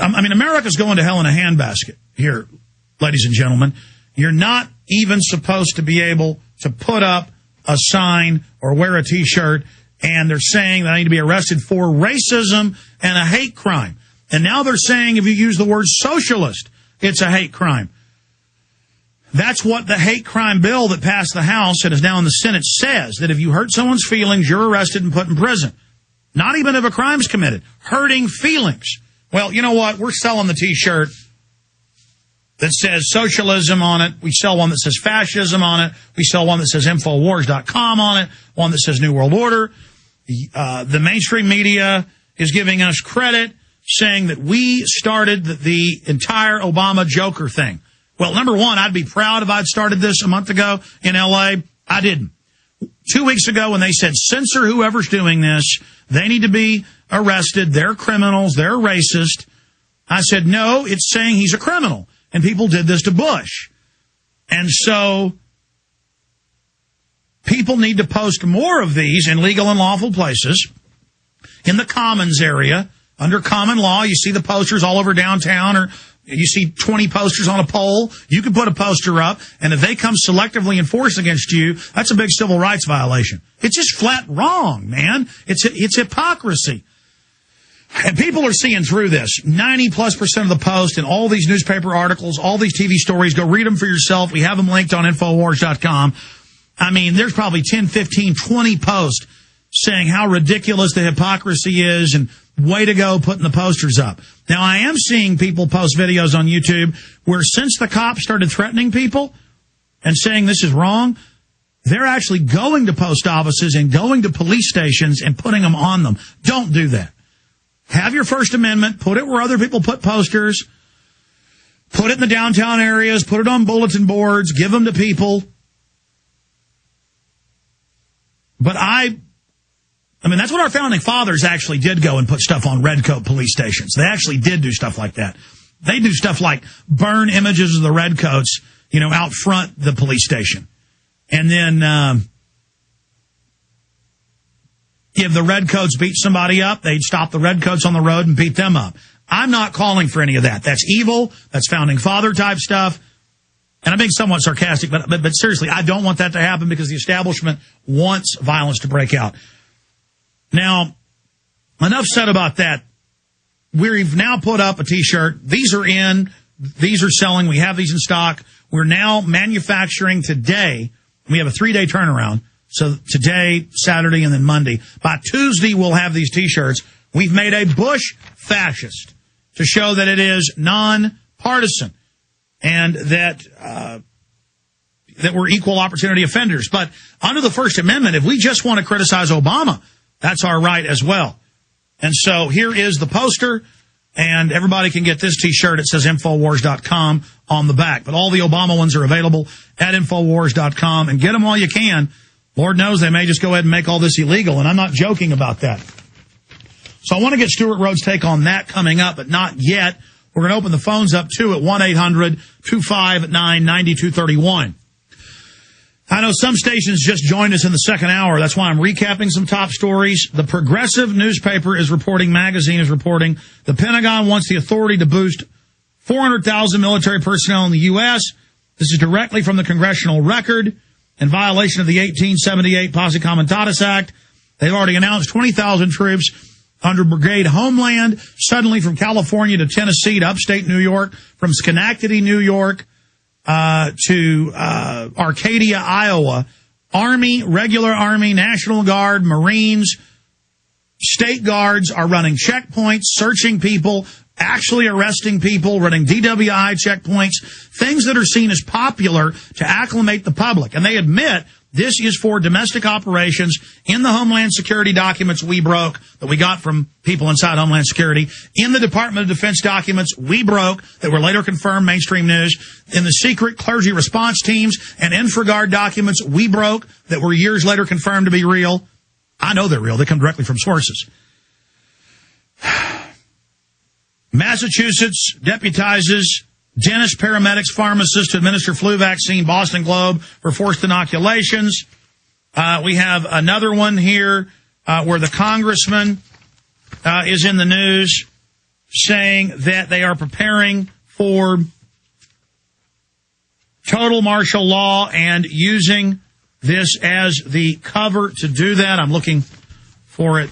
I mean, America's going to hell in a handbasket here, ladies and gentlemen. You're not even supposed to be able to put up a sign or wear a T-shirt, and they're saying that I need to be arrested for racism and a hate crime. And now they're saying if you use the word socialist, it's a hate crime. That's what the hate crime bill that passed the House and is now in the Senate says, that if you hurt someone's feelings, you're arrested and put in prison. Not even if a crime's committed. Hurting feelings. Well, you know what? We're selling the T-shirt that says socialism on it. We sell one that says fascism on it. We sell one that says Infowars.com on it. One that says New World Order. The mainstream media is giving us credit, saying that we started the entire Obama Joker thing. Well, number one, I'd be proud if I'd started this a month ago in L.A. I didn't. 2 weeks ago when they said censor whoever's doing this, they need to be arrested, they're criminals, they're racist, I said, no, it's saying he's a criminal. And people did this to Bush. And so people need to post more of these in legal and lawful places. In the Commons area, under common law, you see the posters all over downtown, or you see 20 posters on a pole. You can put a poster up, and if they come selectively enforce against you, that's a big civil rights violation. It's just flat wrong, man. It's hypocrisy. And people are seeing through this. 90+% of the post and all these newspaper articles, all these TV stories, go read them for yourself. We have them linked on Infowars.com. I mean, there's probably 10, 15, 20 posts saying how ridiculous the hypocrisy is and way to go putting the posters up. Now, I am seeing people post videos on YouTube where since the cops started threatening people and saying this is wrong, they're actually going to post offices and going to police stations and putting them on them. Don't do that. Have your First Amendment. Put it where other people put posters. Put it in the downtown areas. Put it on bulletin boards. Give them to people. But I mean, that's what our founding fathers actually did, go and put stuff on redcoat police stations. They actually did do stuff like that. They do stuff like burn images of the redcoats, you know, out front the police station. And then if the redcoats beat somebody up, they'd stop the redcoats on the road and beat them up. I'm not calling for any of that. That's evil. That's founding father type stuff. And I'm being somewhat sarcastic, but seriously, I don't want that to happen because the establishment wants violence to break out. Now, enough said about that. We've now put up a T-shirt. These are in. These are selling. We have these in stock. We're now manufacturing today. We have a 3-day turnaround. So today, Saturday, and then Monday. By Tuesday, we'll have these T-shirts. We've made a Bush fascist to show that it is nonpartisan and that we're equal opportunity offenders. But under the First Amendment, if we just want to criticize Obama, that's our right as well. And so here is the poster, and everybody can get this T-shirt. It says Infowars.com on the back. But all the Obama ones are available at Infowars.com, and get them while you can. Lord knows they may just go ahead and make all this illegal, and I'm not joking about that. So I want to get Stewart Rhodes' take on that coming up, but not yet. We're going to open the phones up, too, at 1-800-259-9231. I know some stations just joined us in the second hour. That's why I'm recapping some top stories. The Progressive newspaper is reporting, magazine is reporting, the Pentagon wants the authority to boost 400,000 military personnel in the U.S. This is directly from the Congressional Record in violation of the 1878 Posse Comitatus Act. They've already announced 20,000 troops under Brigade Homeland, suddenly from California to Tennessee to upstate New York, from Schenectady, New York, to Arcadia, Iowa. Army, regular Army, National Guard, Marines, state guards are running checkpoints, searching people, actually arresting people, running DWI checkpoints, things that are seen as popular to acclimate the public. And they admit this is for domestic operations in the Homeland Security documents we broke that we got from people inside Homeland Security, in the Department of Defense documents we broke that were later confirmed mainstream news, in the secret clergy response teams and InfraGard documents we broke that were years later confirmed to be real. I know they're real. They come directly from sources. Massachusetts deputizes dentists, paramedics, pharmacists to administer flu vaccine. Boston Globe for forced inoculations. We have another one here where the congressman is in the news. saying that they are preparing for total martial law and using this as the cover to do that. I'm looking for it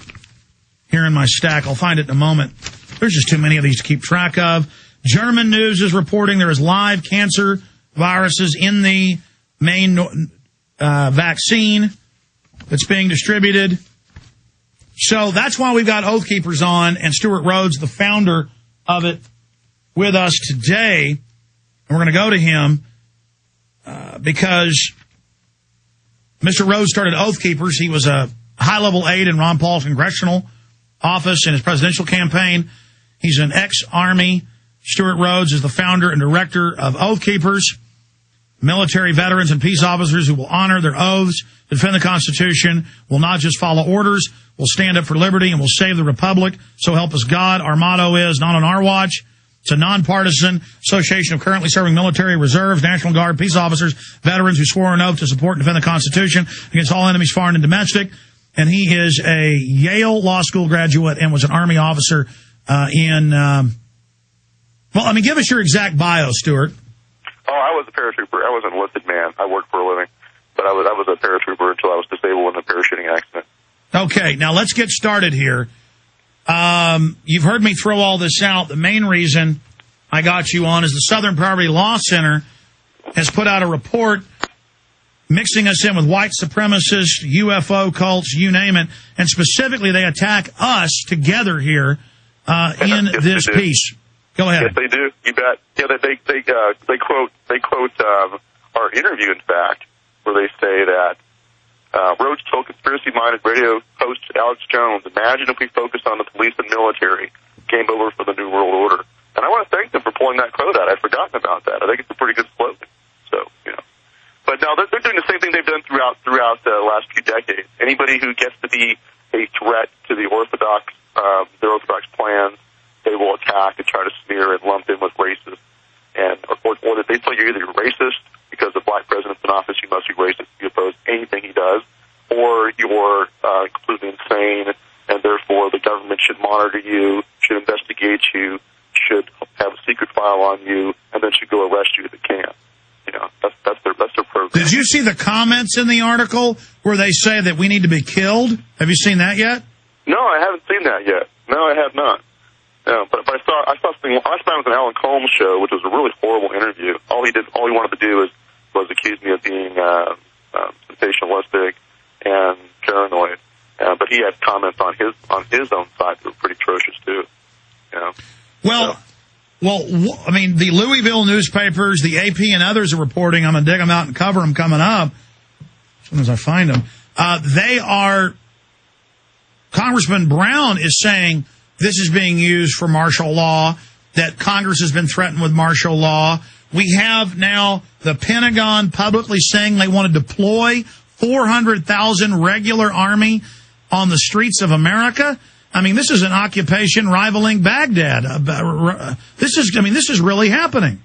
here in my stack. I'll find it in a moment. There's just too many of these to keep track of. German news is reporting there is live cancer viruses in the main vaccine that's being distributed. So that's why we've got Oathkeepers on, and Stewart Rhodes, the founder of it, with us today. And we're going to go to him because Mr. Rhodes started Oathkeepers. He was a high-level aide in Ron Paul's congressional office in his presidential campaign. He's an ex-Army. Stewart Rhodes is the founder and director of Oathkeepers, military veterans and peace officers who will honor their oaths, defend the Constitution, will not just follow orders, will stand up for liberty, and will save the Republic. So help us God. Our motto is, not on our watch. It's a nonpartisan association of currently serving military, reserves, National Guard, peace officers, veterans who swore an oath to support and defend the Constitution against all enemies, foreign and domestic. And he is a Yale Law School graduate and was an Army officer give us your exact bio, Stewart. Oh, I was a paratrooper. I was an enlisted man. I worked for a living. But I was a paratrooper until I was disabled in a parachuting accident. Okay, now let's get started here. You've heard me throw all this out. The main reason I got you on is the Southern Poverty Law Center has put out a report mixing us in with white supremacists, UFO cults, you name it. And specifically, they attack us together here in this piece. Go ahead. Yes, they do. You bet. Yeah, they quote our interview, in fact, where they say that Rhodes told conspiracy-minded radio host Alex Jones, "Imagine if we focused on the police and military, game over for the New World Order." And I want to thank them for pulling that quote out. I'd forgotten about that. I think it's a pretty good slogan. So, but now they're doing the same thing they've done throughout the last few decades. Anybody who gets to be a threat to the Orthodox, their Orthodox plans, they will attack and try to smear and lump in with racist. And or they tell you either you're racist because the black president's in office, you must be racist if you oppose anything he does, or you're completely insane, and therefore the government should monitor you, should investigate you, should have a secret file on you, and then should go arrest you if it can. That's their program. Did you see the comments in the article where they say that we need to be killed? Have you seen that yet? No, I haven't seen that yet. No, I have not. No, but I saw something last time. It was an Alan Colmes show, which was a really horrible interview. All he wanted to do was accuse me of being sensationalistic and paranoid. But he had comments on his own side that were pretty atrocious too. Well, the Louisville newspapers, the AP, and others are reporting. I'm going to dig them out and cover them coming up as soon as I find them. Congressman Brown is saying this is being used for martial law, that Congress has been threatened with martial law. We have now the Pentagon publicly saying they want to deploy 400,000 regular Army on the streets of America. I mean, this is an occupation rivaling Baghdad. This is really happening.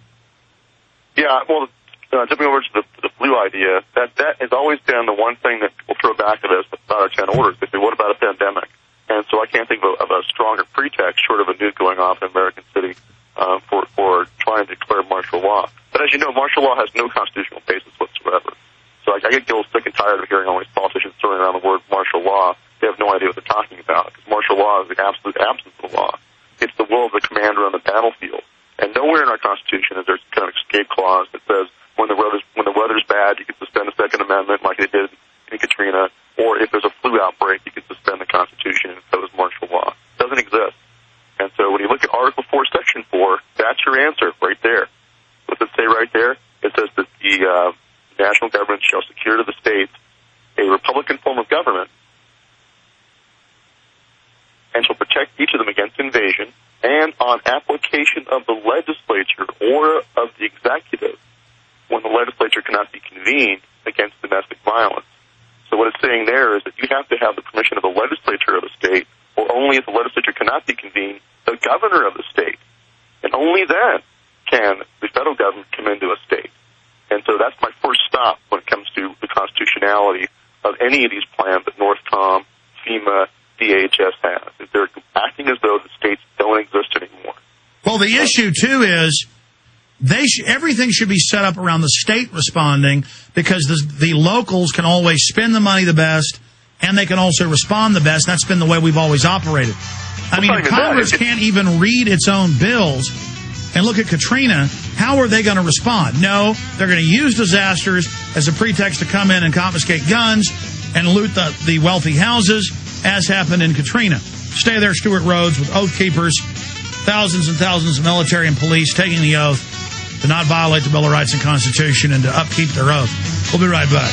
Yeah, well, jumping over to the flu idea, that has always been the one thing that will throw back at us about our 10 orders. They say, what about a pandemic? And so I can't think of a stronger pretext, short of a nuke going off in American City, for trying to declare martial law. But as you know, martial law has no constitutional basis whatsoever. So I get a little sick and tired of hearing all these politicians throwing around the word martial law. They have no idea what they're talking about. Because martial law is the absolute absence of law. It's the will of the commander on the battlefield. And nowhere in our Constitution is there kind of escape clause that says when the weather's bad, you can suspend the Second Amendment like they did in Katrina, or if there's a flu outbreak, you can suspend the Constitution and impose martial law. It doesn't exist. And so when you look at Article 4, Section 4, that's your answer right there. What does it say right there? It says that the national government shall secure to the states a republican form of government and shall protect each of them against invasion, and on application of the legislature or of the executive when the legislature cannot be convened against domestic violence. So what it's saying there is that you have to have the permission of the legislature of the state, or only if the legislature cannot be convened, the governor of the state. And only then can the federal government come into a state. And so that's my first stop when it comes to the constitutionality of any of these plans that NORTHCOM, FEMA, DHS has. They're acting as though the states don't exist anymore. Well, the issue, too, is everything should be set up around the state responding, because the locals can always spend the money the best, and they can also respond the best. That's been the way we've always operated. I mean, if Congress can't even read its own bills, and look at Katrina, how are they going to respond? No, they're going to use disasters as a pretext to come in and confiscate guns and loot the wealthy houses, as happened in Katrina. Stay there, Stewart Rhodes with Oathkeepers, thousands and thousands of military and police taking the oath to not violate the Bill of Rights and Constitution and to upkeep their oath. We'll be right back.